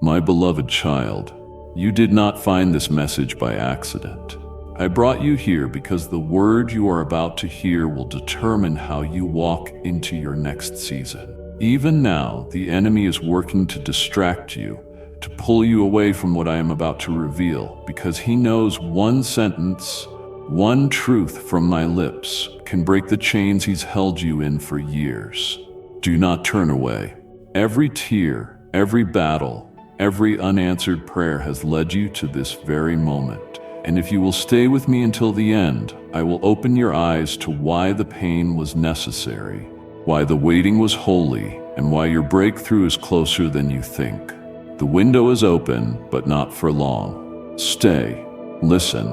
My beloved child, you did not find this message by accident. I brought you here because the word you are about to hear will determine how you walk into your next season. Even now, the enemy is working to distract you, to pull you away from what I am about to reveal, because he knows one sentence, one truth from my lips can break the chains he's held you in for years. Do not turn away. Every tear, every battle, every unanswered prayer has led you to this very moment. And if you will stay with me until the end, I will open your eyes to why the pain was necessary, why the waiting was holy, and why your breakthrough is closer than you think. The window is open, but not for long. Stay, listen,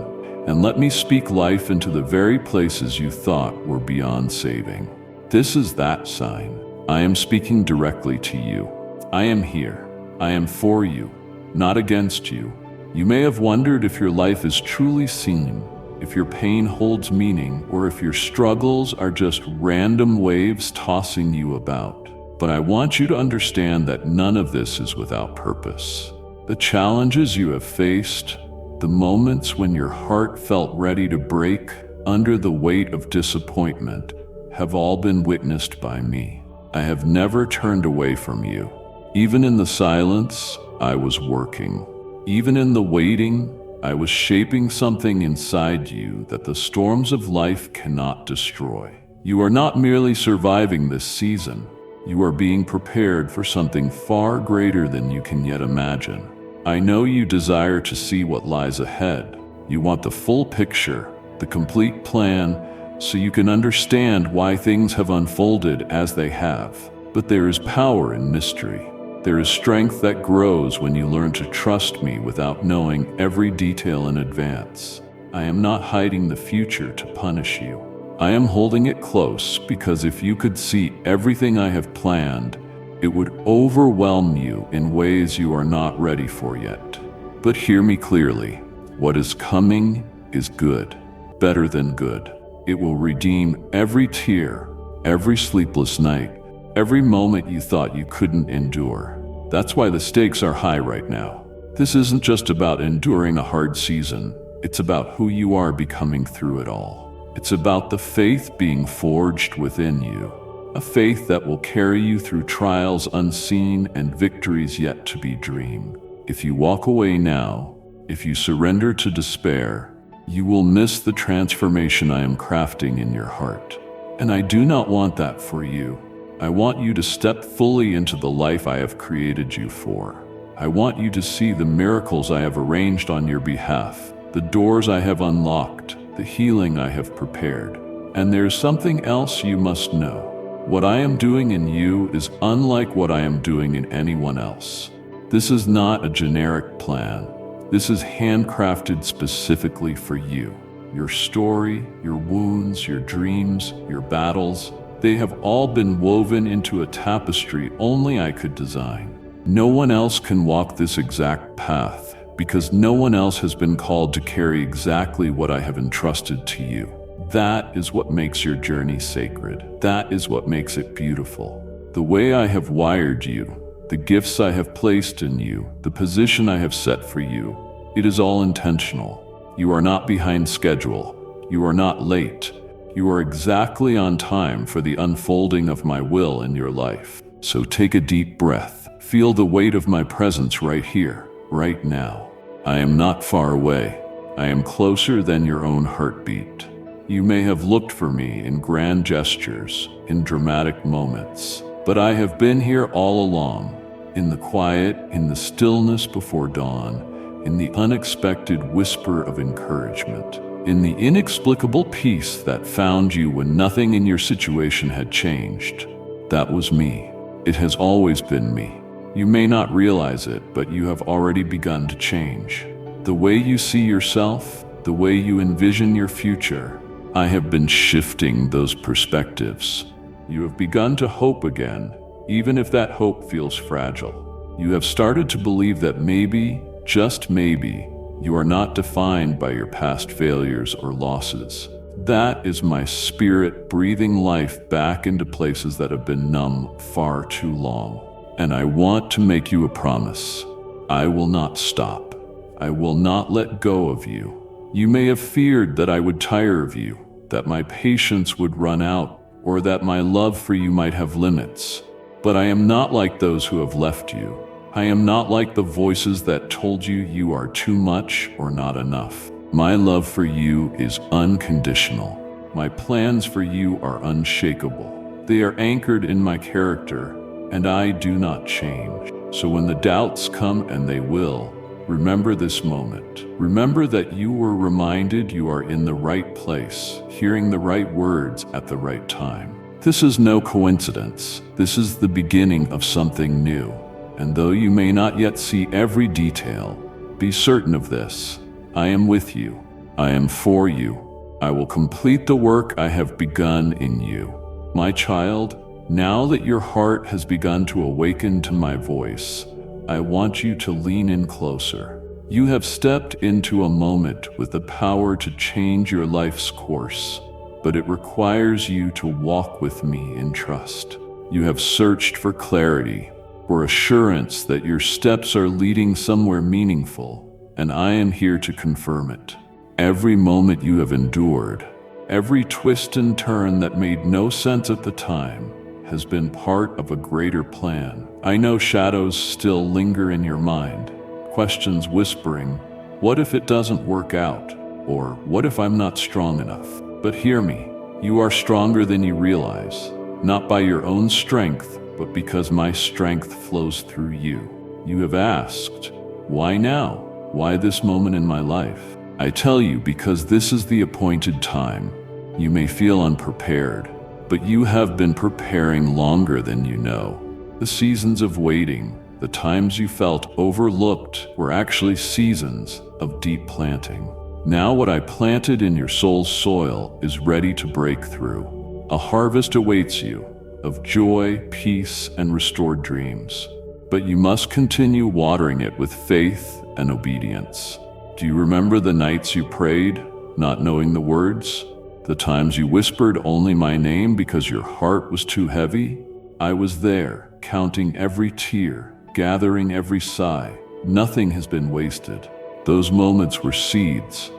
and let me speak life into the very places you thought were beyond saving. This is that sign. I am speaking directly to you. I am here. I am for you, not against you. You may have wondered if your life is truly seen, if your pain holds meaning, or if your struggles are just random waves tossing you about. But I want you to understand that none of this is without purpose. The challenges you have faced, the moments when your heart felt ready to break under the weight of disappointment, have all been witnessed by me. I have never turned away from you. Even in the silence, I was working. Even in the waiting, I was shaping something inside you that the storms of life cannot destroy. You are not merely surviving this season. You are being prepared for something far greater than you can yet imagine. I know you desire to see what lies ahead. You want the full picture, the complete plan, so you can understand why things have unfolded as they have. But there is power in mystery. There is strength that grows when you learn to trust me without knowing every detail in advance. I am not hiding the future to punish you. I am holding it close because if you could see everything I have planned, it would overwhelm you in ways you are not ready for yet. But hear me clearly. What is coming is good, better than good. It will redeem every tear, every sleepless night, every moment you thought you couldn't endure. That's why the stakes are high right now. This isn't just about enduring a hard season. It's about who you are becoming through it all. It's about the faith being forged within you, a faith that will carry you through trials unseen and victories yet to be dreamed. If you walk away now, if you surrender to despair, you will miss the transformation I am crafting in your heart. And I do not want that for you. I want you to step fully into the life I have created you for. I want you to see the miracles I have arranged on your behalf, the doors I have unlocked, the healing I have prepared. And there's something else you must know. What I am doing in you is unlike what I am doing in anyone else. This is not a generic plan. This is handcrafted specifically for you. Your story, your wounds, your dreams, your battles, they have all been woven into a tapestry only I could design. No one else can walk this exact path because no one else has been called to carry exactly what I have entrusted to you. That is what makes your journey sacred. That is what makes it beautiful. The way I have wired you, the gifts I have placed in you, the position I have set for you, it is all intentional. You are not behind schedule. You are not late. You are exactly on time for the unfolding of my will in your life. So take a deep breath. Feel the weight of my presence right here, right now. I am not far away. I am closer than your own heartbeat. You may have looked for me in grand gestures, in dramatic moments, but I have been here all along, in the quiet, in the stillness before dawn, in the unexpected whisper of encouragement, in the inexplicable peace that found you when nothing in your situation had changed. That was me. It has always been me. You may not realize it, but you have already begun to change. The way you see yourself, the way you envision your future, I have been shifting those perspectives. You have begun to hope again, even if that hope feels fragile. You have started to believe that maybe, just maybe, you are not defined by your past failures or losses. That is my spirit breathing life back into places that have been numb far too long. And I want to make you a promise. I will not stop. I will not let go of you. You may have feared that I would tire of you, that my patience would run out, or that my love for you might have limits. But I am not like those who have left you. I am not like the voices that told you you are too much or not enough. My love for you is unconditional. My plans for you are unshakable. They are anchored in my character, and I do not change. So when the doubts come, and they will, remember this moment. Remember that you were reminded you are in the right place, hearing the right words at the right time. This is no coincidence. This is the beginning of something new. And though you may not yet see every detail, be certain of this. I am with you. I am for you. I will complete the work I have begun in you. My child, now that your heart has begun to awaken to my voice, I want you to lean in closer. You have stepped into a moment with the power to change your life's course, but it requires you to walk with me in trust. You have searched for clarity, for assurance that your steps are leading somewhere meaningful, and I am here to confirm it. Every moment you have endured, every twist and turn that made no sense at the time, has been part of a greater plan. I know shadows still linger in your mind, questions whispering, what if it doesn't work out? Or what if I'm not strong enough? But hear me, you are stronger than you realize, not by your own strength, but because my strength flows through you. You have asked, why now? Why this moment in my life? I tell you, because this is the appointed time. You may feel unprepared, but you have been preparing longer than you know. The seasons of waiting, the times you felt overlooked, were actually seasons of deep planting. Now what I planted in your soul's soil is ready to break through. A harvest awaits you of joy, peace, and restored dreams. But you must continue watering it with faith and obedience. Do you remember the nights you prayed, not knowing the words? The times you whispered only my name because your heart was too heavy? I was there, counting every tear, gathering every sigh. Nothing has been wasted. Those moments were seeds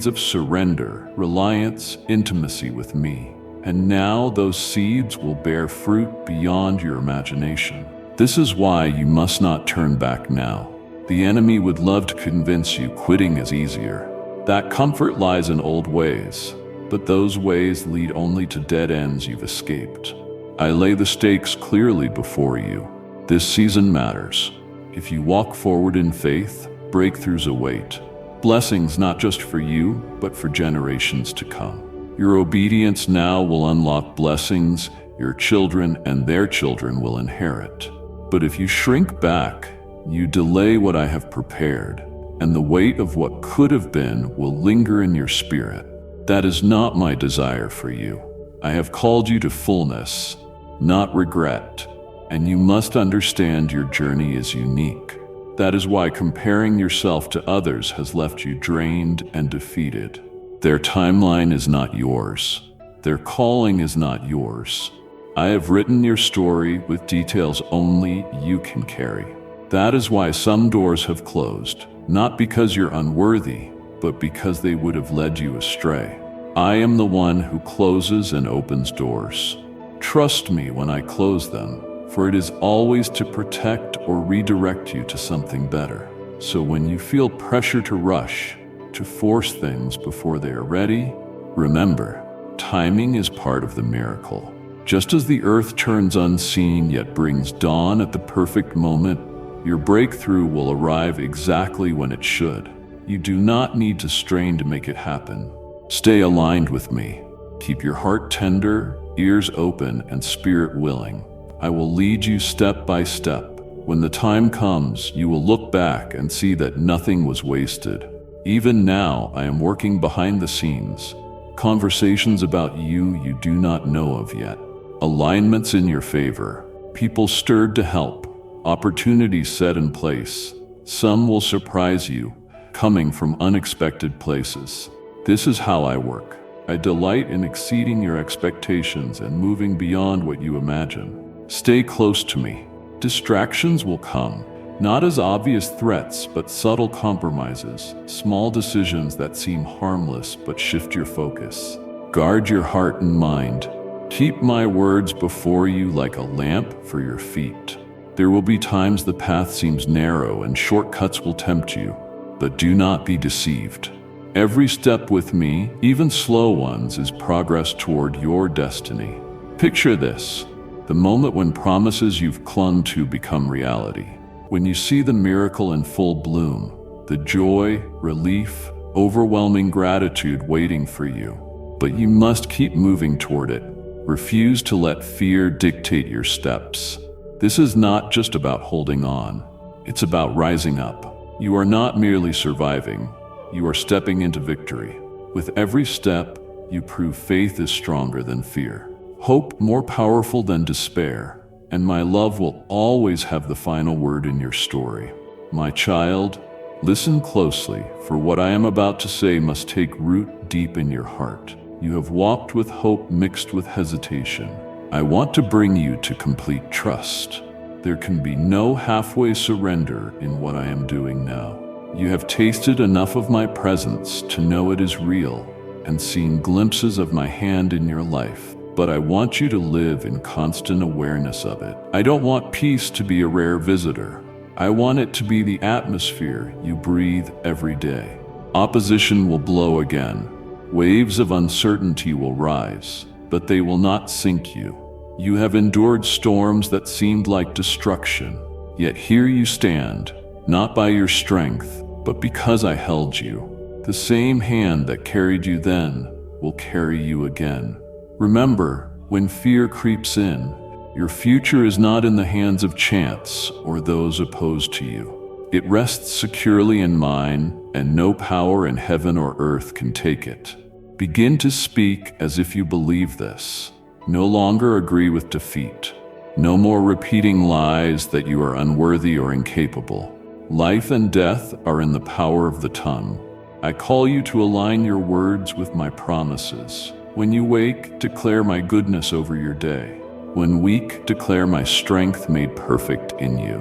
of surrender, reliance, intimacy with me. And now those seeds will bear fruit beyond your imagination. This is why you must not turn back now. The enemy would love to convince you quitting is easier. That comfort lies in old ways, but those ways lead only to dead ends you've escaped. I lay the stakes clearly before you. This season matters. If you walk forward in faith, breakthroughs await. Blessings not just for you, but for generations to come. Your obedience now will unlock blessings your children and their children will inherit. But if you shrink back, you delay what I have prepared, and the weight of what could have been will linger in your spirit. That is not my desire for you. I have called you to fullness, not regret, and you must understand your journey is unique. That is why comparing yourself to others has left you drained and defeated. Their timeline is not yours. Their calling is not yours. I have written your story with details only you can carry. That is why some doors have closed, not because you're unworthy, but because they would have led you astray. I am the one who closes and opens doors. Trust me when I close them, for it is always to protect or redirect you to something better. So when you feel pressure to rush, to force things before they are ready, remember, timing is part of the miracle. Just as the earth turns unseen yet brings dawn at the perfect moment, your breakthrough will arrive exactly when it should. You do not need to strain to make it happen. Stay aligned with me. Keep your heart tender, ears open, and spirit willing. I will lead you step by step. When the time comes, you will look back and see that nothing was wasted. Even now, I am working behind the scenes. Conversations about you do not know of yet. Alignments in your favor. People stirred to help. Opportunities set in place. Some will surprise you, coming from unexpected places. This is how I work. I delight in exceeding your expectations and moving beyond what you imagine. Stay close to me. Distractions will come, Not as obvious threats, but subtle compromises, small decisions that seem harmless but shift your focus. Guard your heart and mind. Keep my words before you like a lamp for your feet. There will be times the path seems narrow and shortcuts will tempt you, but do not be deceived. Every step with me, even slow ones, is progress toward your destiny. Picture this: the moment when promises you've clung to become reality. When you see the miracle in full bloom, the joy, relief, overwhelming gratitude waiting for you. But you must keep moving toward it. Refuse to let fear dictate your steps. This is not just about holding on. It's about rising up. You are not merely surviving. You are stepping into victory. With every step, you prove faith is stronger than fear, hope more powerful than despair, and my love will always have the final word in your story. My child, listen closely, for what I am about to say must take root deep in your heart. You have walked with hope mixed with hesitation. I want to bring you to complete trust. There can be no halfway surrender in what I am doing now. You have tasted enough of my presence to know it is real and seen glimpses of my hand in your life. But I want you to live in constant awareness of it. I don't want peace to be a rare visitor. I want it to be the atmosphere you breathe every day. Opposition will blow again. Waves of uncertainty will rise, but they will not sink you. You have endured storms that seemed like destruction, yet here you stand, not by your strength, but because I held you. The same hand that carried you then will carry you again. Remember, when fear creeps in, your future is not in the hands of chance or those opposed to you. It rests securely in mine, and no power in heaven or earth can take it. Begin to speak as if you believe this. No longer agree with defeat. No more repeating lies that you are unworthy or incapable. Life and death are in the power of the tongue. I call you to align your words with my promises. When you wake, declare my goodness over your day. When weak, declare my strength made perfect in you.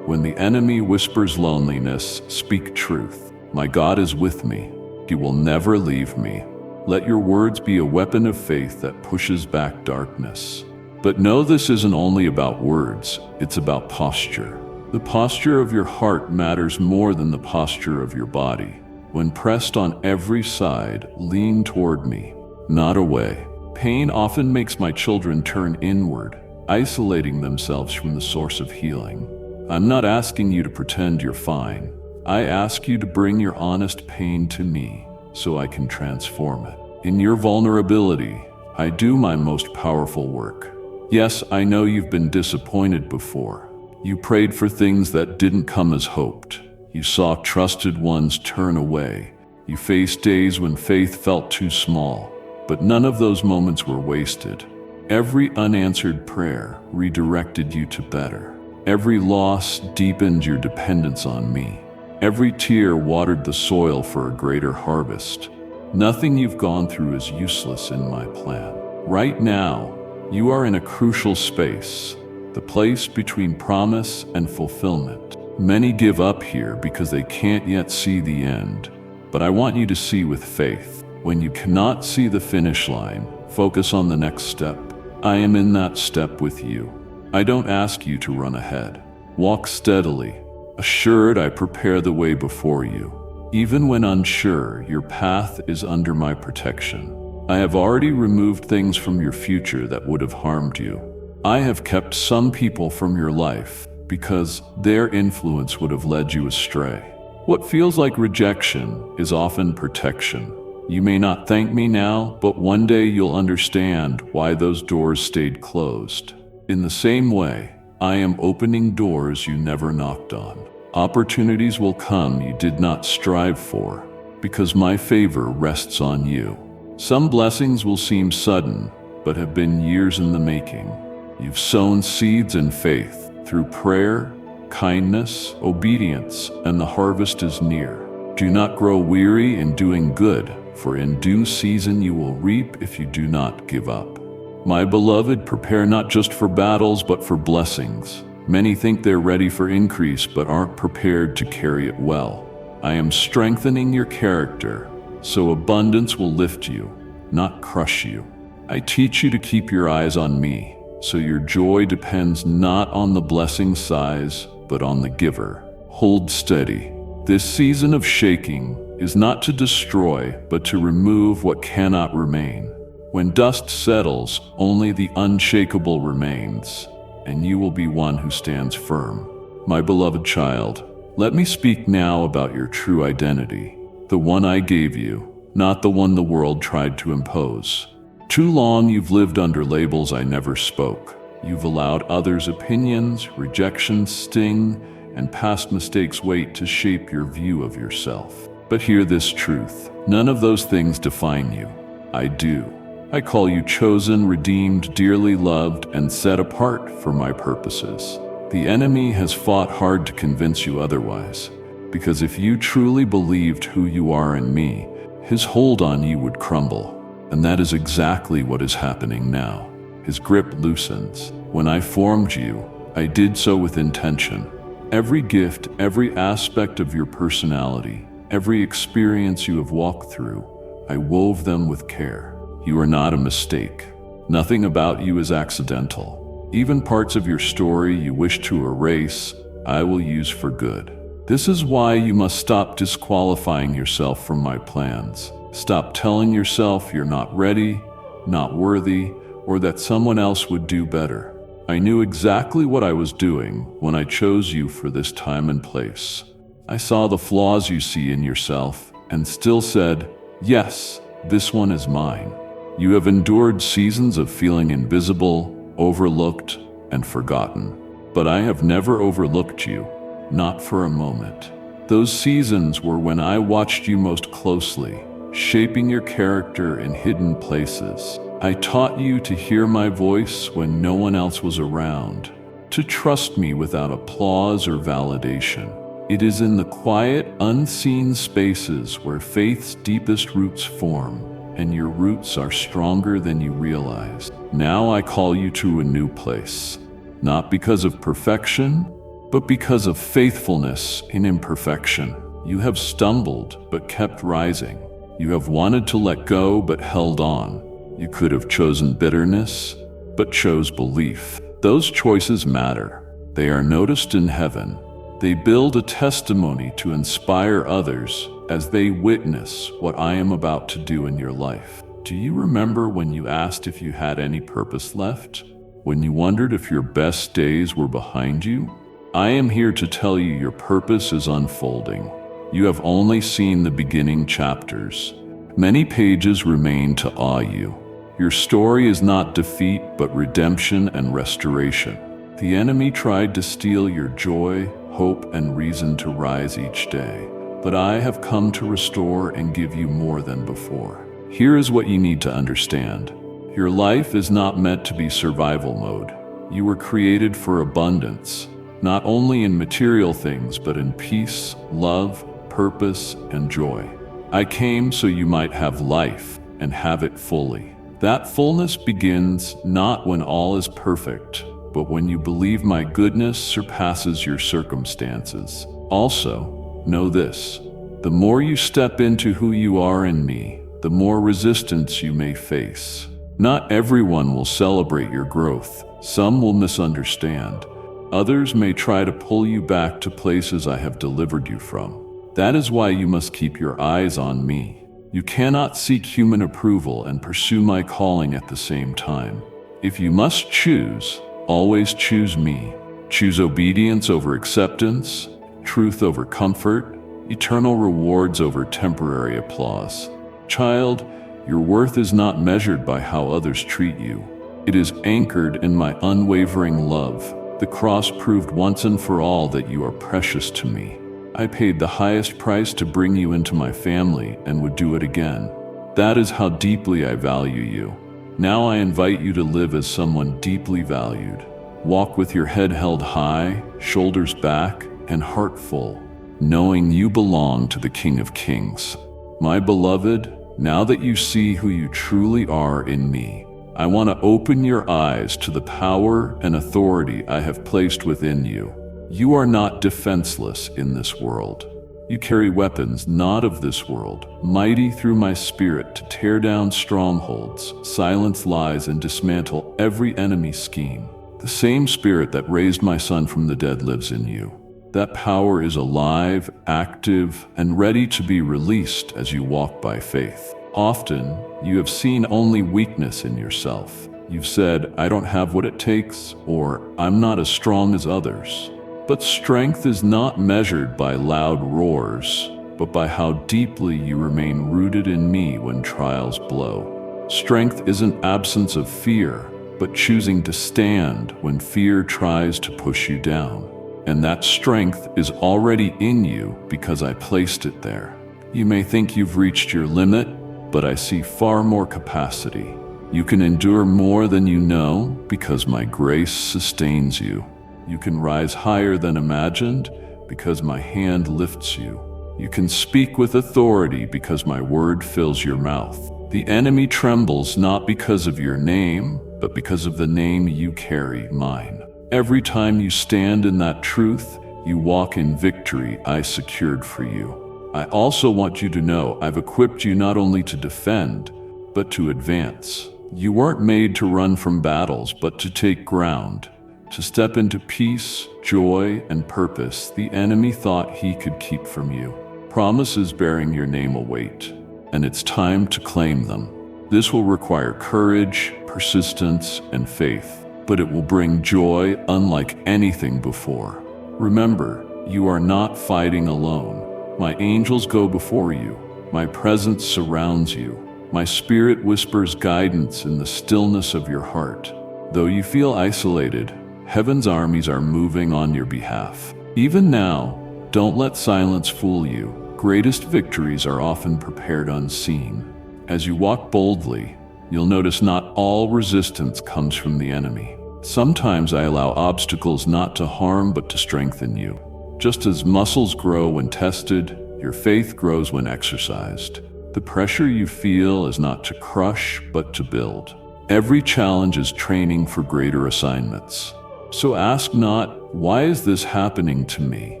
When the enemy whispers loneliness, speak truth. My God is with me. He will never leave me. Let your words be a weapon of faith that pushes back darkness. But know this isn't only about words, it's about posture. The posture of your heart matters more than the posture of your body. When pressed on every side, lean toward me, not away. Pain often makes my children turn inward, isolating themselves from the source of healing. I'm not asking you to pretend you're fine. I ask you to bring your honest pain to me so I can transform it. In your vulnerability, I do my most powerful work. Yes, I know you've been disappointed before. You prayed for things that didn't come as hoped. You saw trusted ones turn away. You faced days when faith felt too small. But none of those moments were wasted. Every unanswered prayer redirected you to better. Every loss deepened your dependence on me. Every tear watered the soil for a greater harvest. Nothing you've gone through is useless in my plan. Right now, you are in a crucial space, the place between promise and fulfillment. Many give up here because they can't yet see the end, but I want you to see with faith. When you cannot see the finish line, focus on the next step. I am in that step with you. I don't ask you to run ahead. Walk steadily. Assured, I prepare the way before you. Even when unsure, your path is under my protection. I have already removed things from your future that would have harmed you. I have kept some people from your life because their influence would have led you astray. What feels like rejection is often protection. You may not thank me now, but one day you'll understand why those doors stayed closed. In the same way, I am opening doors you never knocked on. Opportunities will come you did not strive for, because my favor rests on you. Some blessings will seem sudden, but have been years in the making. You've sown seeds in faith through prayer, kindness, obedience, and the harvest is near. Do not grow weary in doing good, for in due season you will reap if you do not give up. My beloved, prepare not just for battles, but for blessings. Many think they're ready for increase but aren't prepared to carry it well. I am strengthening your character, so abundance will lift you, not crush you. I teach you to keep your eyes on me, so your joy depends not on the blessing size, but on the giver. Hold steady. This season of shaking is not to destroy, but to remove what cannot remain. When dust settles, only the unshakable remains, and you will be one who stands firm. My beloved child, let me speak now about your true identity, the one I gave you, not the one the world tried to impose. Too long you've lived under labels I never spoke. You've allowed others' opinions, rejection sting, and past mistakes wait to shape your view of yourself. But hear this truth: none of those things define you. I do. I call you chosen, redeemed, dearly loved, and set apart for my purposes. The enemy has fought hard to convince you otherwise, because if you truly believed who you are in me, his hold on you would crumble. And that is exactly what is happening now. His grip loosens. When I formed you, I did so with intention. Every gift, every aspect of your personality, every experience you have walked through, I wove them with care. You are not a mistake. Nothing about you is accidental. Even parts of your story you wish to erase, I will use for good. This is why you must stop disqualifying yourself from my plans. Stop telling yourself you're not ready, not worthy, or that someone else would do better. I knew exactly what I was doing when I chose you for this time and place. I saw the flaws you see in yourself and still said, yes, this one is mine. You have endured seasons of feeling invisible, overlooked, and forgotten. But I have never overlooked you, not for a moment. Those seasons were when I watched you most closely, shaping your character in hidden places. I taught you to hear my voice when no one else was around, to trust me without applause or validation. It is in the quiet, unseen spaces where faith's deepest roots form, and your roots are stronger than you realize. Now I call you to a new place, not because of perfection, but because of faithfulness in imperfection. You have stumbled, but kept rising. You have wanted to let go, but held on. You could have chosen bitterness, but chose belief. Those choices matter. They are noticed in heaven. They build a testimony to inspire others as they witness what I am about to do in your life. Do you remember when you asked if you had any purpose left? When you wondered if your best days were behind you? I am here to tell you your purpose is unfolding. You have only seen the beginning chapters. Many pages remain to awe you. Your story is not defeat, but redemption and restoration. The enemy tried to steal your joy, hope, and reason to rise each day. But I have come to restore and give you more than before. Here is what you need to understand. Your life is not meant to be survival mode. You were created for abundance, not only in material things, but in peace, love, purpose, and joy. I came so you might have life and have it fully. That fullness begins not when all is perfect, but when you believe my goodness surpasses your circumstances. Also, know this: the more you step into who you are in me, the more resistance you may face. Not everyone will celebrate your growth. Some will misunderstand. Others may try to pull you back to places I have delivered you from. That is why you must keep your eyes on me. You cannot seek human approval and pursue my calling at the same time. If you must choose, always choose me. Choose obedience over acceptance, truth over comfort, eternal rewards over temporary applause. Child, your worth is not measured by how others treat you. It is anchored in my unwavering love. The cross proved once and for all that you are precious to me. I paid the highest price to bring you into my family and would do it again. That is how deeply I value you. Now I invite you to live as someone deeply valued. Walk with your head held high, shoulders back, and heart full, knowing you belong to the King of Kings. My beloved, now that you see who you truly are in me, I want to open your eyes to the power and authority I have placed within you. You are not defenseless in this world. You carry weapons not of this world, mighty through my spirit to tear down strongholds, silence lies, and dismantle every enemy scheme. The same spirit that raised my son from the dead lives in you. That power is alive, active, and ready to be released as you walk by faith. Often, you have seen only weakness in yourself. You've said, I don't have what it takes, or I'm not as strong as others. But strength is not measured by loud roars, but by how deeply you remain rooted in me when trials blow. Strength isn't absence of fear, but choosing to stand when fear tries to push you down. And that strength is already in you because I placed it there. You may think you've reached your limit, but I see far more capacity. You can endure more than you know because my grace sustains you. You can rise higher than imagined because my hand lifts you. You can speak with authority because my word fills your mouth. The enemy trembles not because of your name, but because of the name you carry, mine. Every time you stand in that truth, you walk in victory I secured for you. I also want you to know I've equipped you not only to defend, but to advance. You weren't made to run from battles, but to take ground, to step into peace, joy, and purpose the enemy thought he could keep from you. Promises bearing your name await, and it's time to claim them. This will require courage, persistence, and faith, but it will bring joy unlike anything before. Remember, you are not fighting alone. My angels go before you. My presence surrounds you. My spirit whispers guidance in the stillness of your heart. Though you feel isolated, heaven's armies are moving on your behalf. Even now, don't let silence fool you. Greatest victories are often prepared unseen. As you walk boldly, you'll notice not all resistance comes from the enemy. Sometimes I allow obstacles not to harm but to strengthen you. Just as muscles grow when tested, your faith grows when exercised. The pressure you feel is not to crush but to build. Every challenge is training for greater assignments. So ask not, why is this happening to me?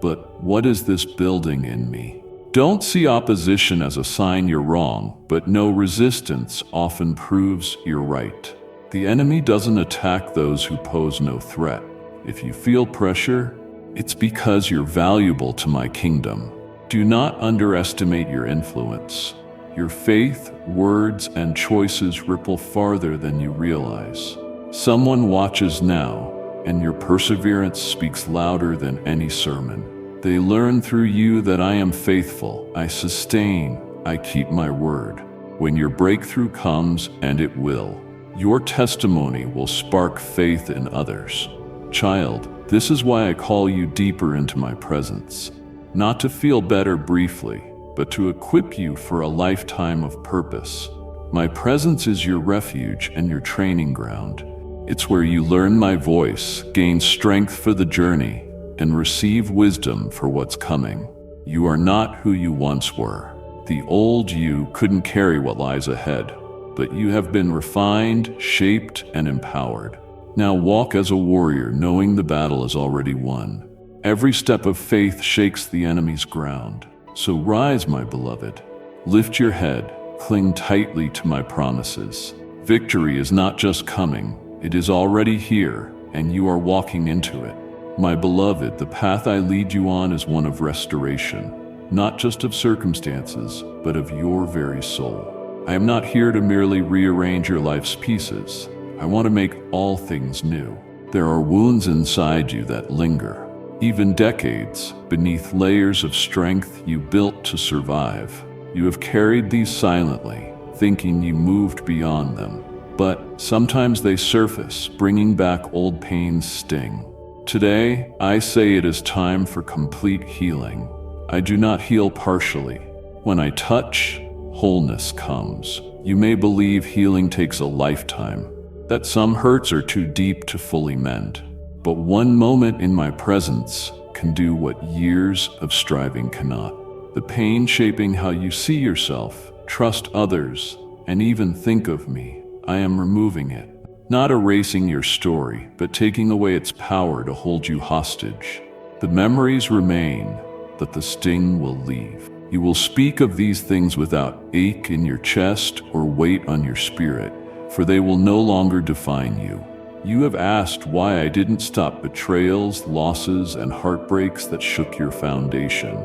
But what is this building in me? Don't see opposition as a sign you're wrong, but know resistance often proves you're right. The enemy doesn't attack those who pose no threat. If you feel pressure, it's because you're valuable to my kingdom. Do not underestimate your influence. Your faith, words, and choices ripple farther than you realize. Someone watches now, and your perseverance speaks louder than any sermon. They learn through you that I am faithful, I sustain, I keep my word. When your breakthrough comes, and it will, your testimony will spark faith in others. Child, this is why I call you deeper into my presence. Not to feel better briefly, but to equip you for a lifetime of purpose. My presence is your refuge and your training ground. It's where you learn my voice, gain strength for the journey, and receive wisdom for what's coming. You are not who you once were. The old you couldn't carry what lies ahead, but you have been refined, shaped, and empowered. Now walk as a warrior, knowing the battle is already won. Every step of faith shakes the enemy's ground. So rise, my beloved. Lift your head, cling tightly to my promises. Victory is not just coming, it is already here, and you are walking into it. My beloved, the path I lead you on is one of restoration, not just of circumstances, but of your very soul. I am not here to merely rearrange your life's pieces. I want to make all things new. There are wounds inside you that linger, even decades, beneath layers of strength you built to survive. You have carried these silently, thinking you moved beyond them. But sometimes they surface, bringing back old pain's sting. Today, I say it is time for complete healing. I do not heal partially. When I touch, wholeness comes. You may believe healing takes a lifetime, that some hurts are too deep to fully mend. But one moment in my presence can do what years of striving cannot. The pain shaping how you see yourself, trust others, and even think of me. I am removing it. Not erasing your story, but taking away its power to hold you hostage. The memories remain, but the sting will leave. You will speak of these things without ache in your chest or weight on your spirit, for they will no longer define you. You have asked why I didn't stop betrayals, losses, and heartbreaks that shook your foundation.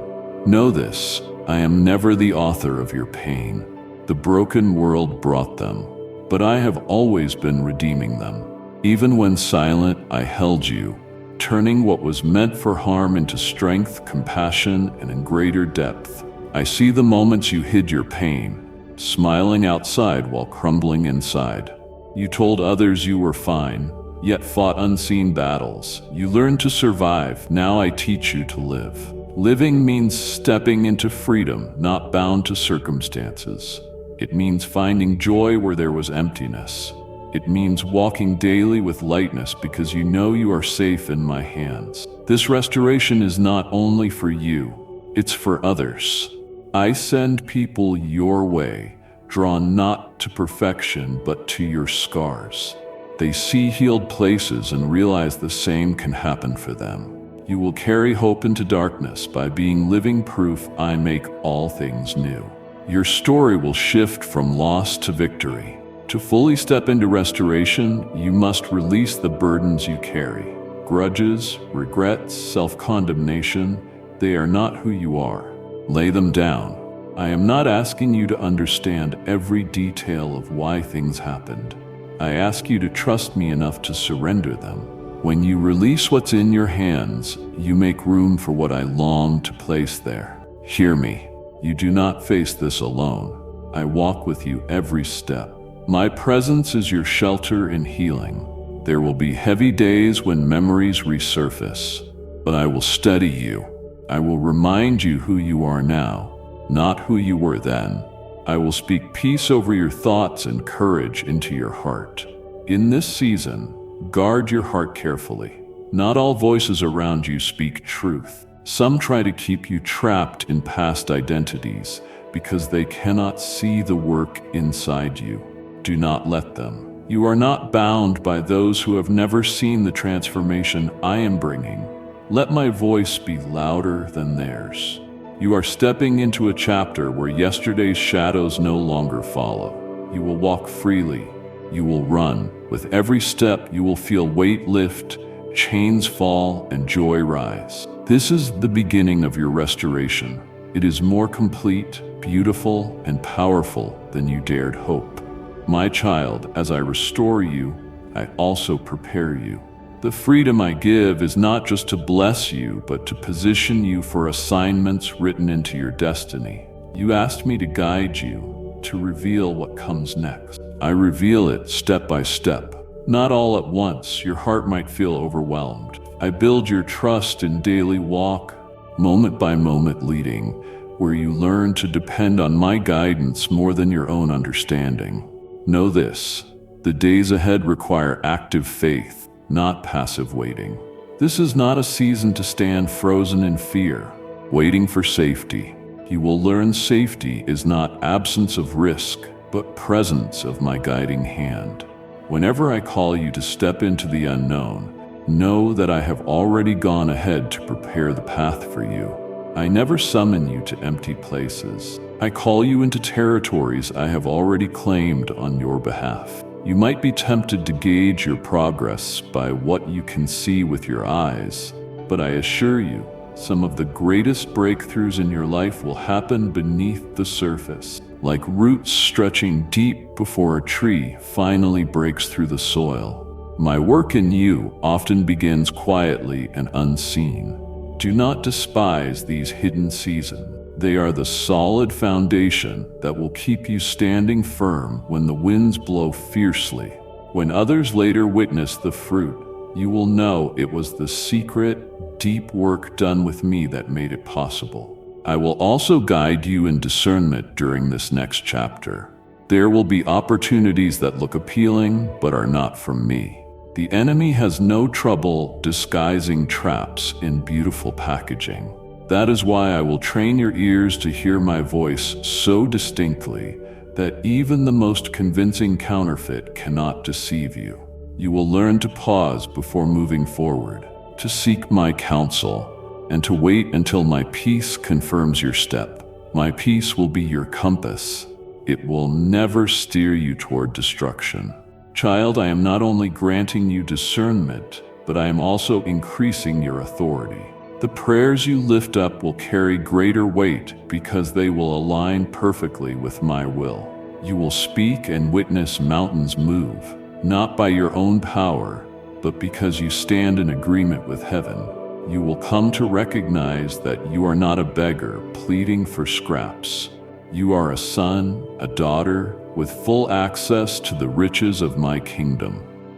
Know this, I am never the author of your pain. The broken world brought them, but I have always been redeeming them. Even when silent, I held you, turning what was meant for harm into strength, compassion, and in greater depth. I see the moments you hid your pain, smiling outside while crumbling inside. You told others you were fine, yet fought unseen battles. You learned to survive, now I teach you to live. Living means stepping into freedom, not bound to circumstances. It means finding joy where there was emptiness. It means walking daily with lightness because you know you are safe in my hands. This restoration is not only for you, it's for others. I send people your way, drawn not to perfection but to your scars. They see healed places and realize the same can happen for them. You will carry hope into darkness by being living proof I make all things new. Your story will shift from loss to victory. To fully step into restoration, you must release the burdens you carry. Grudges, regrets, self-condemnation, they are not who you are. Lay them down. I am not asking you to understand every detail of why things happened. I ask you to trust me enough to surrender them. When you release what's in your hands, you make room for what I long to place there. Hear me. You do not face this alone. I walk with you every step. My presence is your shelter in healing. There will be heavy days when memories resurface, but I will steady you. I will remind you who you are now, not who you were then. I will speak peace over your thoughts and courage into your heart. In this season, guard your heart carefully. Not all voices around you speak truth. Some try to keep you trapped in past identities because they cannot see the work inside you. Do not let them. You are not bound by those who have never seen the transformation I am bringing. Let my voice be louder than theirs. You are stepping into a chapter where yesterday's shadows no longer follow. You will walk freely. You will run. With every step, you will feel weight lift, chains fall, and joy rise. This is the beginning of your restoration. It is more complete, beautiful, and powerful than you dared hope. My child, as I restore you, I also prepare you. The freedom I give is not just to bless you, but to position you for assignments written into your destiny. You asked me to guide you, to reveal what comes next. I reveal it step by step. Not all at once, your heart might feel overwhelmed. I build your trust in daily walk, moment by moment leading, where you learn to depend on my guidance more than your own understanding. Know this, the days ahead require active faith, not passive waiting. This is not a season to stand frozen in fear, waiting for safety. You will learn safety is not absence of risk, but presence of my guiding hand. Whenever I call you to step into the unknown, know that I have already gone ahead to prepare the path for you. I never summon you to empty places. I call you into territories I have already claimed on your behalf. You might be tempted to gauge your progress by what you can see with your eyes, but I assure you, some of the greatest breakthroughs in your life will happen beneath the surface, like roots stretching deep before a tree finally breaks through the soil. My work in you often begins quietly and unseen. Do not despise these hidden seasons. They are the solid foundation that will keep you standing firm when the winds blow fiercely. When others later witness the fruit, you will know it was the secret, deep work done with me that made it possible. I will also guide you in discernment during this next chapter. There will be opportunities that look appealing but are not from me. The enemy has no trouble disguising traps in beautiful packaging. That is why I will train your ears to hear my voice so distinctly that even the most convincing counterfeit cannot deceive you. You will learn to pause before moving forward, to seek my counsel, and to wait until my peace confirms your step. My peace will be your compass. It will never steer you toward destruction. Child, I am not only granting you discernment, but I am also increasing your authority. The prayers you lift up will carry greater weight because they will align perfectly with my will. You will speak and witness mountains move, not by your own power, but because you stand in agreement with heaven. You will come to recognize that you are not a beggar pleading for scraps. You are a son, a daughter, with full access to the riches of my kingdom.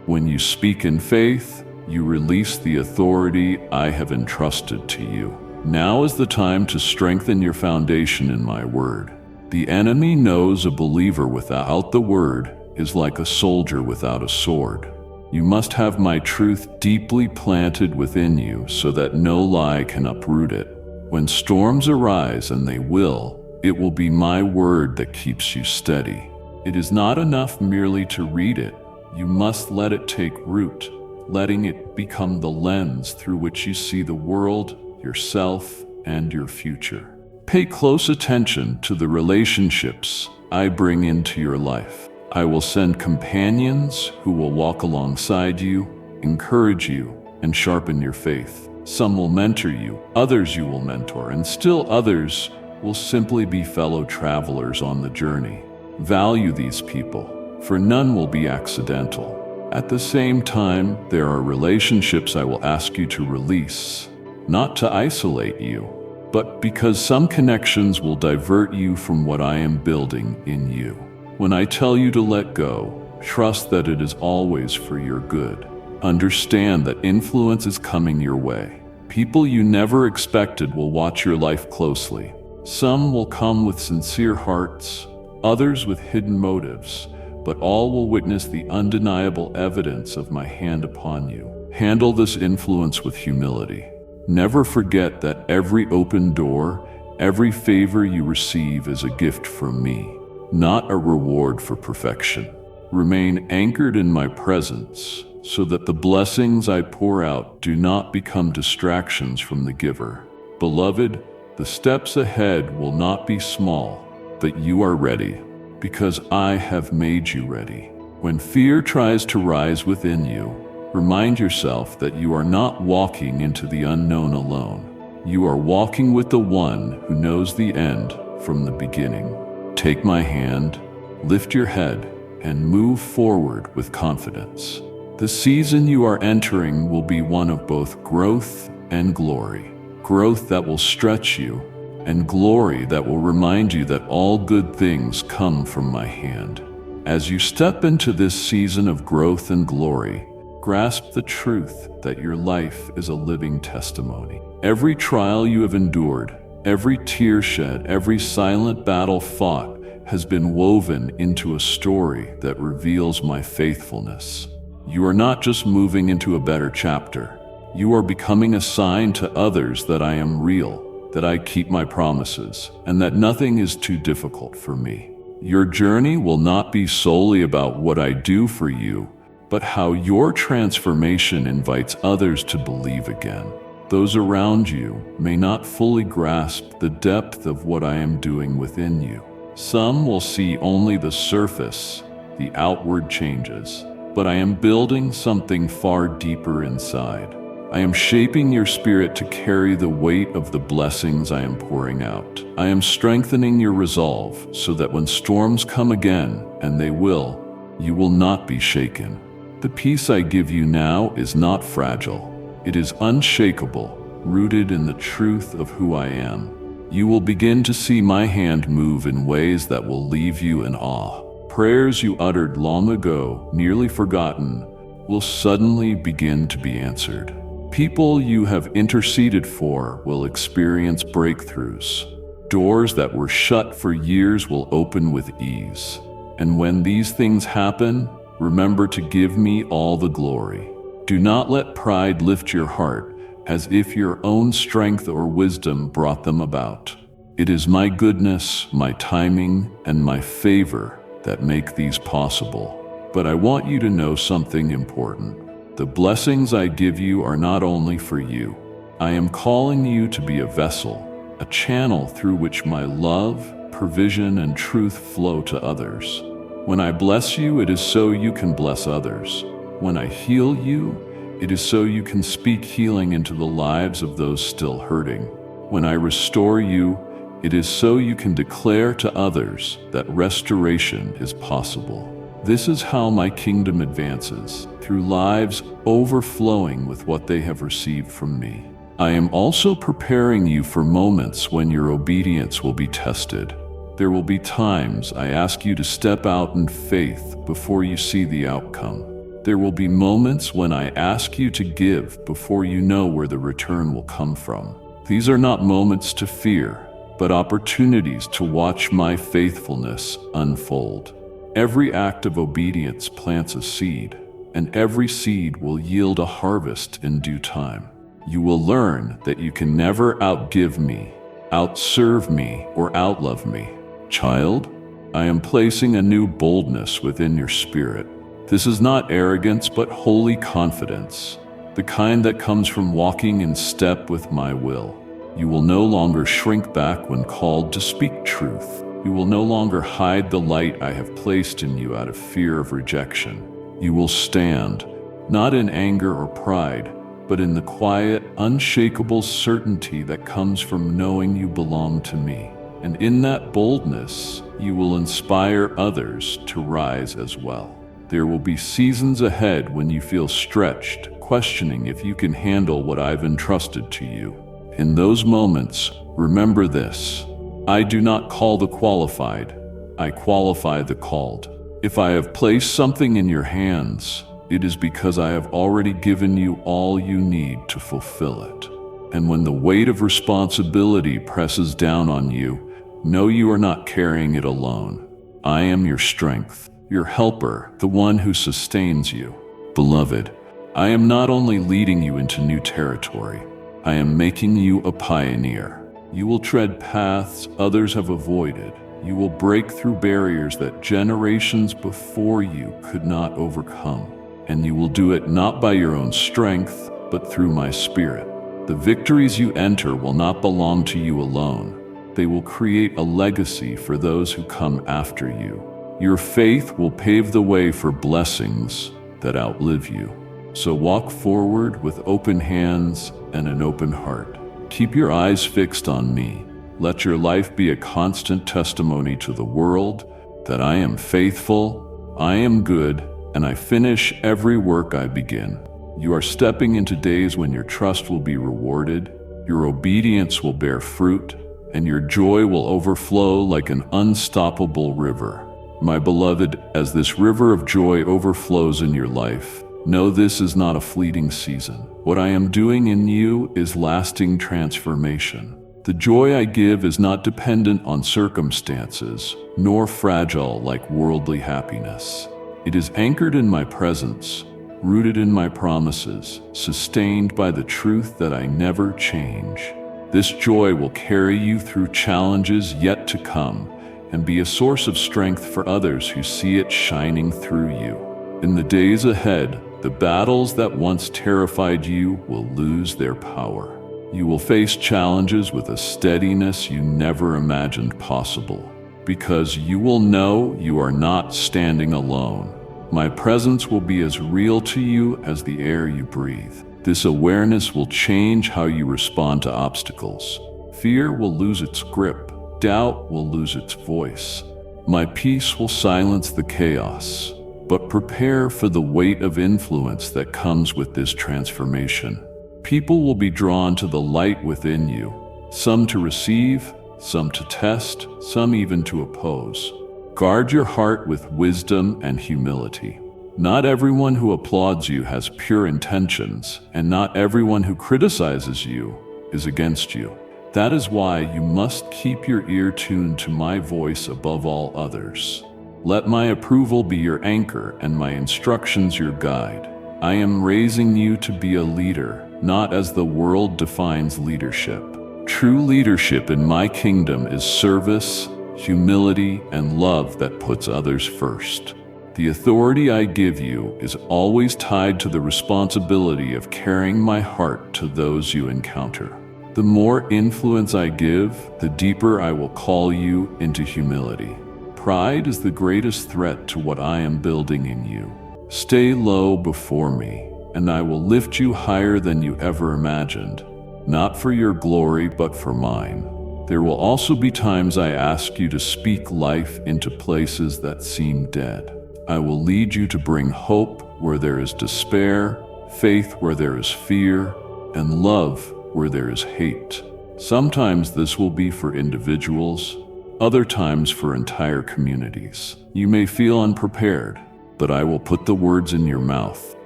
When you speak in faith, you release the authority I have entrusted to you. Now is the time to strengthen your foundation in my word. The enemy knows a believer without the word is like a soldier without a sword. You must have my truth deeply planted within you so that no lie can uproot it. When storms arise, and they will, it will be my word that keeps you steady. It is not enough merely to read it. You must let it take root, letting it become the lens through which you see the world, yourself, and your future. Pay close attention to the relationships I bring into your life. I will send companions who will walk alongside you, encourage you, and sharpen your faith. Some will mentor you, others you will mentor, and still others will simply be fellow travelers on the journey. Value these people, for none will be accidental. At the same time, there are relationships I will ask you to release, not to isolate you, but because some connections will divert you from what I am building in you. When I tell you to let go, trust that it is always for your good. Understand that influence is coming your way. People you never expected will watch your life closely. Some will come with sincere hearts, others with hidden motives, but all will witness the undeniable evidence of my hand upon you. Handle this influence with humility. Never forget that every open door, every favor you receive is a gift from me, not a reward for perfection. Remain anchored in my presence so that the blessings I pour out do not become distractions from the giver. Beloved, the steps ahead will not be small, but you are ready, because I have made you ready. When fear tries to rise within you, remind yourself that you are not walking into the unknown alone. You are walking with the one who knows the end from the beginning. Take my hand, lift your head, and move forward with confidence. The season you are entering will be one of both growth and glory. Growth that will stretch you, and glory that will remind you that all good things come from my hand. As you step into this season of growth and glory, grasp the truth that your life is a living testimony. Every trial you have endured, every tear shed, every silent battle fought has been woven into a story that reveals my faithfulness. You are not just moving into a better chapter. You are becoming a sign to others that I am real, that I keep my promises, and that nothing is too difficult for me. Your journey will not be solely about what I do for you, but how your transformation invites others to believe again. Those around you may not fully grasp the depth of what I am doing within you. Some will see only the surface, the outward changes, but I am building something far deeper inside. I am shaping your spirit to carry the weight of the blessings I am pouring out. I am strengthening your resolve so that when storms come again, and they will, you will not be shaken. The peace I give you now is not fragile. It is unshakable, rooted in the truth of who I am. You will begin to see my hand move in ways that will leave you in awe. Prayers you uttered long ago, nearly forgotten, will suddenly begin to be answered. People you have interceded for will experience breakthroughs. Doors that were shut for years will open with ease. And when these things happen, remember to give me all the glory. Do not let pride lift your heart, as if your own strength or wisdom brought them about. It is my goodness, my timing, and my favor that make these possible. But I want you to know something important. The blessings I give you are not only for you. I am calling you to be a vessel, a channel through which my love, provision, and truth flow to others. When I bless you, it is so you can bless others. When I heal you, it is so you can speak healing into the lives of those still hurting. When I restore you, it is so you can declare to others that restoration is possible. This is how my kingdom advances, through lives overflowing with what they have received from me. I am also preparing you for moments when your obedience will be tested. There will be times I ask you to step out in faith before you see the outcome. There will be moments when I ask you to give before you know where the return will come from. These are not moments to fear, but opportunities to watch my faithfulness unfold. Every act of obedience plants a seed, and every seed will yield a harvest in due time. You will learn that you can never outgive me, outserve me, or outlove me. Child, I am placing a new boldness within your spirit. This is not arrogance, but holy confidence, the kind that comes from walking in step with my will. You will no longer shrink back when called to speak truth. You will no longer hide the light I have placed in you out of fear of rejection. You will stand, not in anger or pride, but in the quiet, unshakable certainty that comes from knowing you belong to me. And in that boldness, you will inspire others to rise as well. There will be seasons ahead when you feel stretched, questioning if you can handle what I've entrusted to you. In those moments, remember this: I do not call the qualified, I qualify the called. If I have placed something in your hands, it is because I have already given you all you need to fulfill it. And when the weight of responsibility presses down on you, know you are not carrying it alone. I am your strength, your helper, the one who sustains you. Beloved, I am not only leading you into new territory, I am making you a pioneer. You will tread paths others have avoided. You will break through barriers that generations before you could not overcome. And you will do it not by your own strength, but through my spirit. The victories you enter will not belong to you alone. They will create a legacy for those who come after you. Your faith will pave the way for blessings that outlive you. So walk forward with open hands and an open heart. Keep your eyes fixed on me. Let your life be a constant testimony to the world that I am faithful, I am good, and I finish every work I begin. You are stepping into days when your trust will be rewarded, your obedience will bear fruit, and your joy will overflow like an unstoppable river. My beloved, as this river of joy overflows in your life, know this is not a fleeting season. What I am doing in you is lasting transformation. The joy I give is not dependent on circumstances, nor fragile like worldly happiness. It is anchored in my presence, rooted in my promises, sustained by the truth that I never change. This joy will carry you through challenges yet to come and be a source of strength for others who see it shining through you. In the days ahead, the battles that once terrified you will lose their power. You will face challenges with a steadiness you never imagined possible, because you will know you are not standing alone. My presence will be as real to you as the air you breathe. This awareness will change how you respond to obstacles. Fear will lose its grip. Doubt will lose its voice. My peace will silence the chaos. But prepare for the weight of influence that comes with this transformation. People will be drawn to the light within you, some to receive, some to test, some even to oppose. Guard your heart with wisdom and humility. Not everyone who applauds you has pure intentions, and not everyone who criticizes you is against you. That is why you must keep your ear tuned to my voice above all others. Let my approval be your anchor and my instructions your guide. I am raising you to be a leader, not as the world defines leadership. True leadership in my kingdom is service, humility, and love that puts others first. The authority I give you is always tied to the responsibility of carrying my heart to those you encounter. The more influence I give, the deeper I will call you into humility. Pride is the greatest threat to what I am building in you. Stay low before me, and I will lift you higher than you ever imagined, not for your glory, but for mine. There will also be times I ask you to speak life into places that seem dead. I will lead you to bring hope where there is despair, faith where there is fear, and love where there is hate. Sometimes this will be for individuals, other times for entire communities. You may feel unprepared, but I will put the words in your mouth.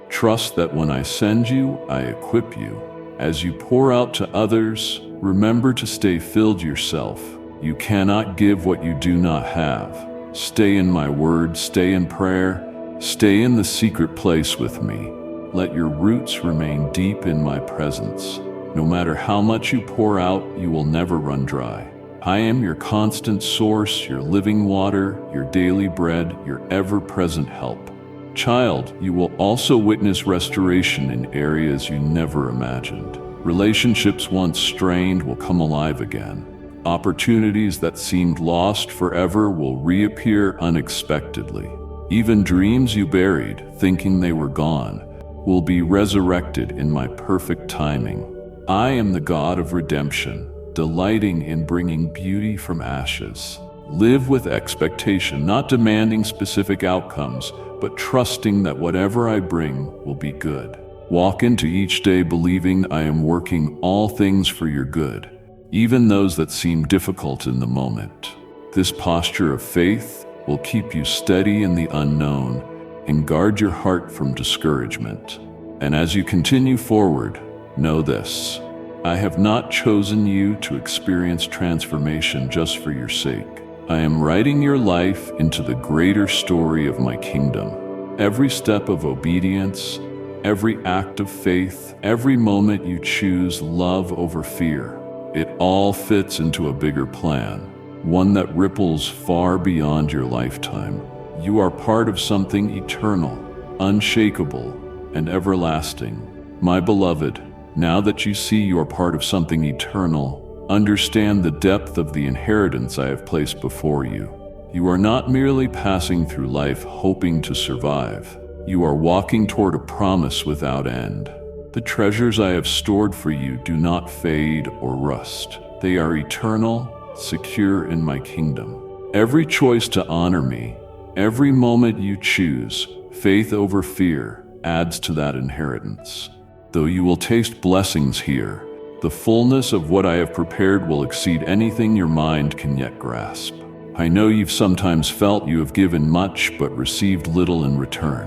Trust that when I send you, I equip you. As you pour out to others, remember to stay filled yourself. You cannot give what you do not have. Stay in my word, stay in prayer, stay in the secret place with me. Let your roots remain deep in my presence. No matter how much you pour out, you will never run dry. I am your constant source, your living water, your daily bread, your ever-present help. Child, you will also witness restoration in areas you never imagined. Relationships once strained will come alive again. Opportunities that seemed lost forever will reappear unexpectedly. Even dreams you buried, thinking they were gone, will be resurrected in my perfect timing. I am the God of redemption, delighting in bringing beauty from ashes. Live with expectation, not demanding specific outcomes, but trusting that whatever I bring will be good. Walk into each day believing I am working all things for your good, even those that seem difficult in the moment. This posture of faith will keep you steady in the unknown and guard your heart from discouragement. And as you continue forward, know this: I have not chosen you to experience transformation just for your sake. I am writing your life into the greater story of my kingdom. Every step of obedience, every act of faith, every moment you choose love over fear, it all fits into a bigger plan, one that ripples far beyond your lifetime. You are part of something eternal, unshakable, and everlasting. My beloved, now that you see you are part of something eternal, understand the depth of the inheritance I have placed before you. You are not merely passing through life hoping to survive. You are walking toward a promise without end. The treasures I have stored for you do not fade or rust. They are eternal, secure in my kingdom. Every choice to honor me, every moment you choose, faith over fear, adds to that inheritance. Though you will taste blessings here, the fullness of what I have prepared will exceed anything your mind can yet grasp. I know you've sometimes felt you have given much but received little in return.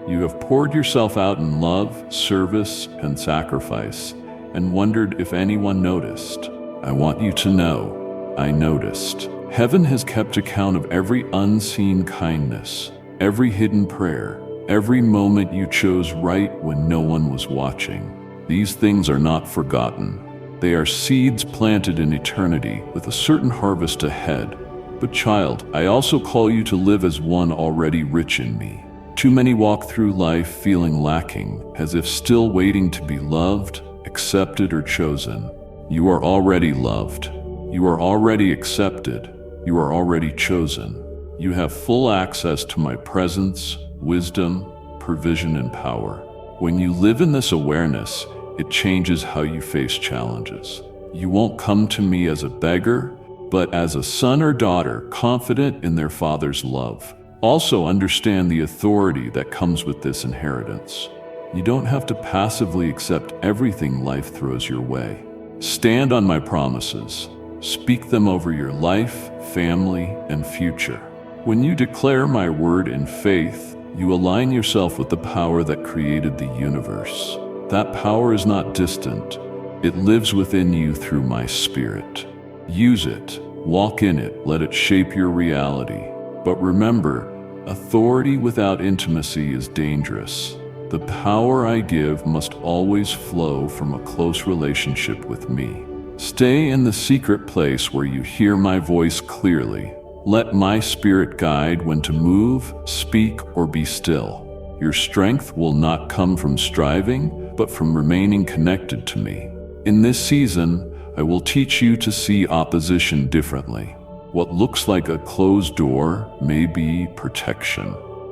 You have poured yourself out in love, service, and sacrifice, and wondered if anyone noticed. I want you to know, I noticed. Heaven has kept account of every unseen kindness, every hidden prayer, every moment you chose right when no one was watching. These things are not forgotten. They are seeds planted in eternity with a certain harvest ahead. But child, I also call you to live as one already rich in me. Too many walk through life feeling lacking, as if still waiting to be loved, accepted, or chosen. You are already loved. You are already accepted. You are already chosen. You have full access to my presence, wisdom, provision, and power. When you live in this awareness, it changes how you face challenges. You won't come to me as a beggar, but as a son or daughter confident in their father's love. Also understand the authority that comes with this inheritance. You don't have to passively accept everything life throws your way. Stand on my promises. Speak them over your life, family, and future. When you declare my word in faith, you align yourself with the power that created the universe. That power is not distant. It lives within you through my spirit. Use it, walk in it, let it shape your reality. But remember, authority without intimacy is dangerous. The power I give must always flow from a close relationship with me. Stay in the secret place where you hear my voice clearly. Let my spirit guide when to move, speak, or be still. Your strength will not come from striving, but from remaining connected to me. In this season, I will teach you to see opposition differently. What looks like a closed door may be protection.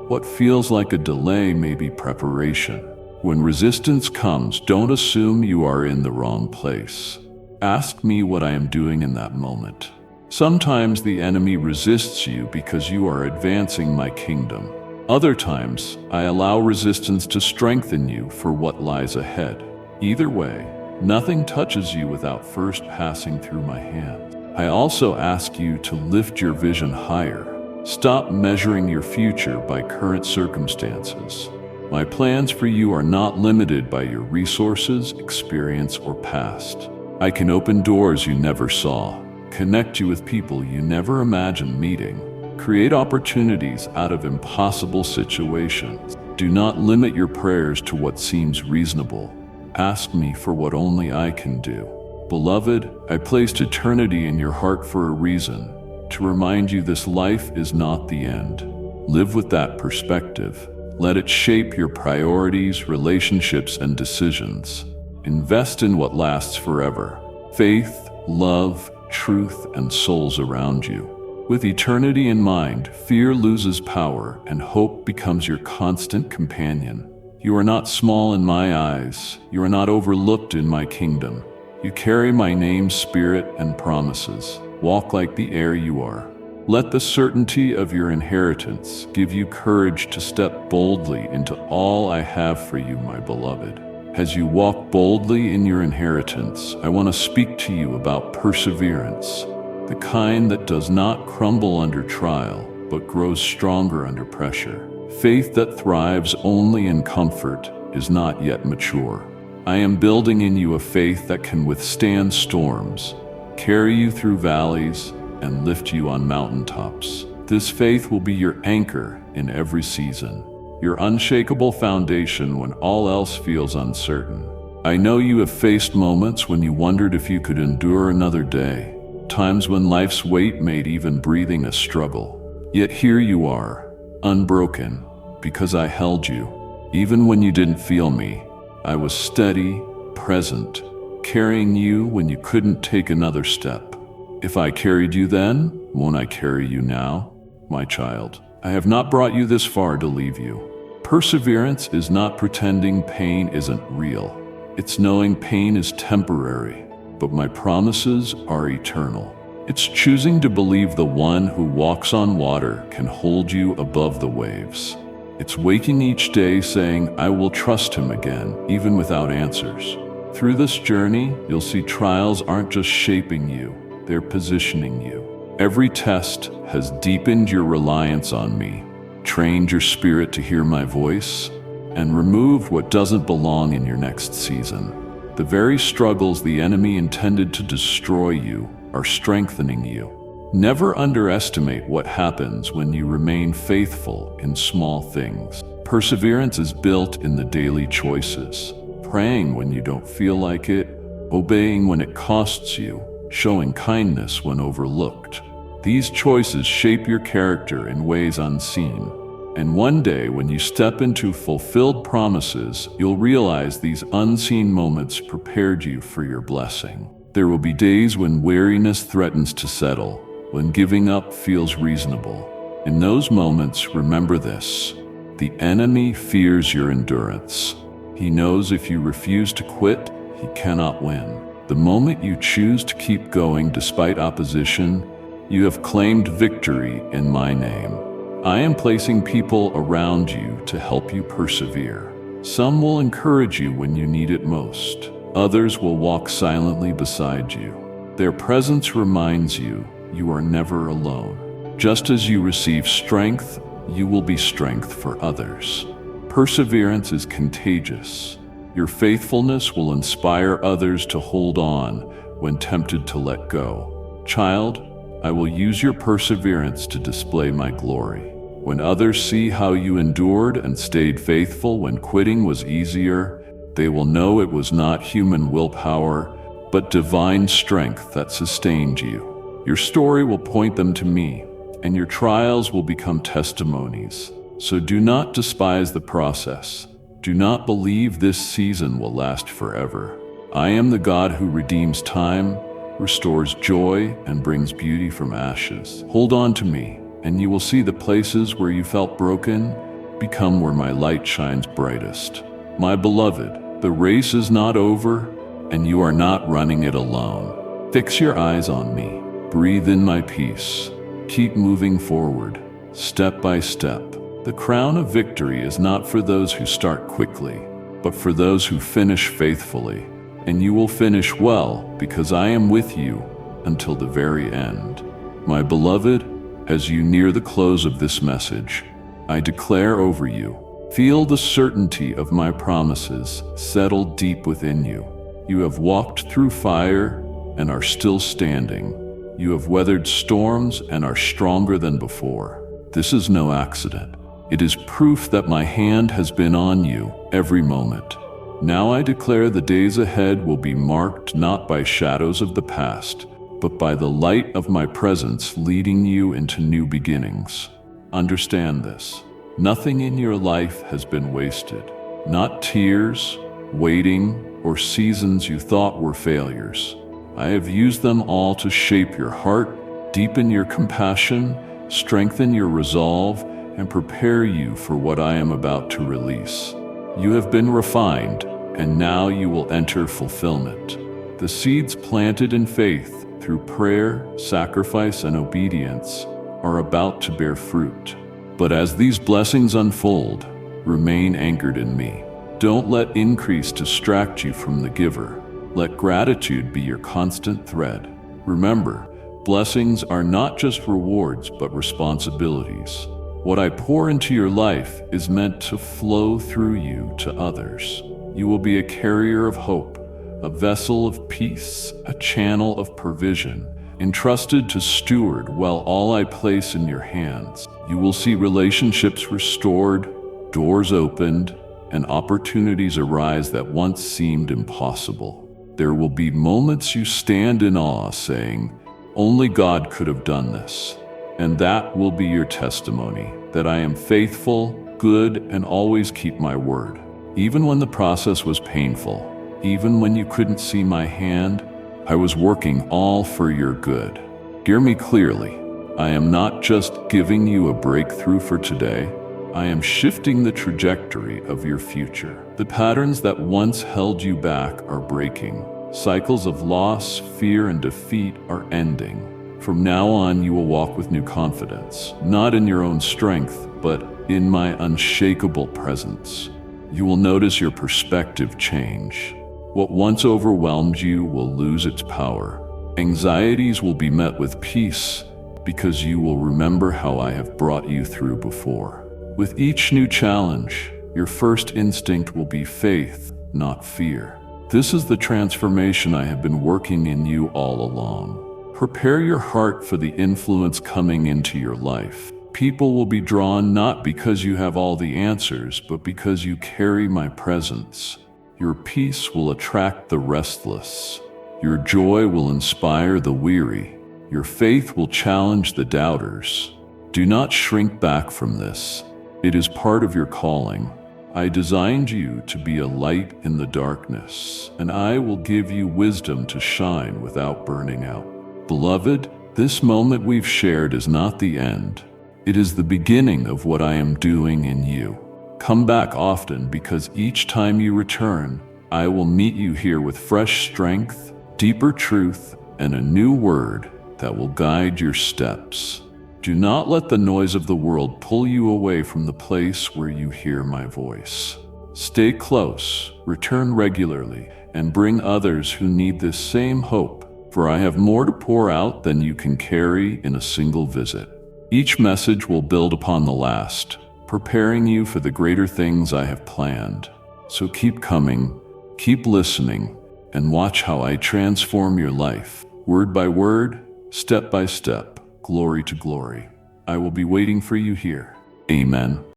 What feels like a delay may be preparation. When resistance comes, don't assume you are in the wrong place. Ask me what I am doing in that moment. Sometimes the enemy resists you because you are advancing my kingdom. Other times, I allow resistance to strengthen you for what lies ahead. Either way, nothing touches you without first passing through my hands. I also ask you to lift your vision higher. Stop measuring your future by current circumstances. My plans for you are not limited by your resources, experience, or past. I can open doors you never saw, connect you with people you never imagined meeting, create opportunities out of impossible situations. Do not limit your prayers to what seems reasonable. Ask me for what only I can do. Beloved, I placed eternity in your heart for a reason, to remind you this life is not the end. Live with that perspective. Let it shape your priorities, relationships, and decisions. Invest in what lasts forever: faith, love, truth, and souls around you. With eternity in mind, fear loses power and hope becomes your constant companion. You are not small in my eyes. You are not overlooked in my kingdom. You carry my name, spirit, and promises. Walk like the air you are. Let the certainty of your inheritance give you courage to step boldly into all I have for you, my beloved. As you walk boldly in your inheritance, I want to speak to you about perseverance, the kind that does not crumble under trial, but grows stronger under pressure. Faith that thrives only in comfort is not yet mature. I am building in you a faith that can withstand storms, carry you through valleys, and lift you on mountaintops. This faith will be your anchor in every season, your unshakable foundation when all else feels uncertain. I know you have faced moments when you wondered if you could endure another day, times when life's weight made even breathing a struggle. Yet here you are, unbroken, because I held you. Even when you didn't feel me, I was steady, present, carrying you when you couldn't take another step. If I carried you then, won't I carry you now, my child? I have not brought you this far to leave you. Perseverance is not pretending pain isn't real. It's knowing pain is temporary, but my promises are eternal. It's choosing to believe the one who walks on water can hold you above the waves. It's waking each day saying, I will trust him again, even without answers. Through this journey, you'll see trials aren't just shaping you, they're positioning you. Every test has deepened your reliance on me, trained your spirit to hear my voice, and removed what doesn't belong in your next season. The very struggles the enemy intended to destroy you are strengthening you. Never underestimate what happens when you remain faithful in small things. Perseverance is built in the daily choices, praying when you don't feel like it, obeying when it costs you, showing kindness when overlooked. These choices shape your character in ways unseen. And one day, when you step into fulfilled promises, you'll realize these unseen moments prepared you for your blessing. There will be days when weariness threatens to settle, when giving up feels reasonable. In those moments, remember this: the enemy fears your endurance. He knows if you refuse to quit, he cannot win. The moment you choose to keep going despite opposition, you have claimed victory in my name. I am placing people around you to help you persevere. Some will encourage you when you need it most. Others will walk silently beside you. Their presence reminds you you are never alone. Just as you receive strength, you will be strength for others. Perseverance is contagious. Your faithfulness will inspire others to hold on when tempted to let go. Child, I will use your perseverance to display my glory. When others see how you endured and stayed faithful when quitting was easier, they will know it was not human willpower, but divine strength that sustained you. Your story will point them to me, and your trials will become testimonies. So do not despise the process. Do not believe this season will last forever. I am the God who redeems time, restores joy, and brings beauty from ashes. Hold on to me, and you will see the places where you felt broken become where my light shines brightest. My beloved, the race is not over, and you are not running it alone. Fix your eyes on me. Breathe in my peace. Keep moving forward, step by step. The crown of victory is not for those who start quickly, but for those who finish faithfully. And you will finish well, because I am with you until the very end. My beloved, as you near the close of this message, I declare over you, feel the certainty of my promises settle deep within you. You have walked through fire and are still standing. You have weathered storms and are stronger than before. This is no accident. It is proof that my hand has been on you every moment. Now I declare the days ahead will be marked not by shadows of the past, but by the light of my presence leading you into new beginnings. Understand this. Nothing in your life has been wasted. Not tears, waiting, or seasons you thought were failures. I have used them all to shape your heart, deepen your compassion, strengthen your resolve, and prepare you for what I am about to release. You have been refined, and now you will enter fulfillment. The seeds planted in faith through prayer, sacrifice, and obedience are about to bear fruit. But as these blessings unfold, remain anchored in me. Don't let increase distract you from the giver. Let gratitude be your constant thread. Remember, blessings are not just rewards but responsibilities. What I pour into your life is meant to flow through you to others. You will be a carrier of hope, a vessel of peace, a channel of provision, entrusted to steward well all I place in your hands. You will see relationships restored, doors opened, and opportunities arise that once seemed impossible. There will be moments you stand in awe, saying, "Only God could have done this." And that will be your testimony, that I am faithful, good, and always keep my word. Even when the process was painful, even when you couldn't see my hand, I was working all for your good. Hear me clearly. I am not just giving you a breakthrough for today. I am shifting the trajectory of your future. The patterns that once held you back are breaking. Cycles of loss, fear, and defeat are ending. From now on, you will walk with new confidence, not in your own strength, but in my unshakable presence. You will notice your perspective change. What once overwhelmed you will lose its power. Anxieties will be met with peace because you will remember how I have brought you through before. With each new challenge, your first instinct will be faith, not fear. This is the transformation I have been working in you all along. Prepare your heart for the influence coming into your life. People will be drawn not because you have all the answers, but because you carry my presence. Your peace will attract the restless. Your joy will inspire the weary. Your faith will challenge the doubters. Do not shrink back from this. It is part of your calling. I designed you to be a light in the darkness, and I will give you wisdom to shine without burning out. Beloved, this moment we've shared is not the end. It is the beginning of what I am doing in you. Come back often, because each time you return, I will meet you here with fresh strength, deeper truth, and a new word that will guide your steps. Do not let the noise of the world pull you away from the place where you hear my voice. Stay close, return regularly, and bring others who need this same hope, for I have more to pour out than you can carry in a single visit. Each message will build upon the last, preparing you for the greater things I have planned. So keep coming, keep listening, and watch how I transform your life, word by word, step by step, glory to glory. I will be waiting for you here. Amen.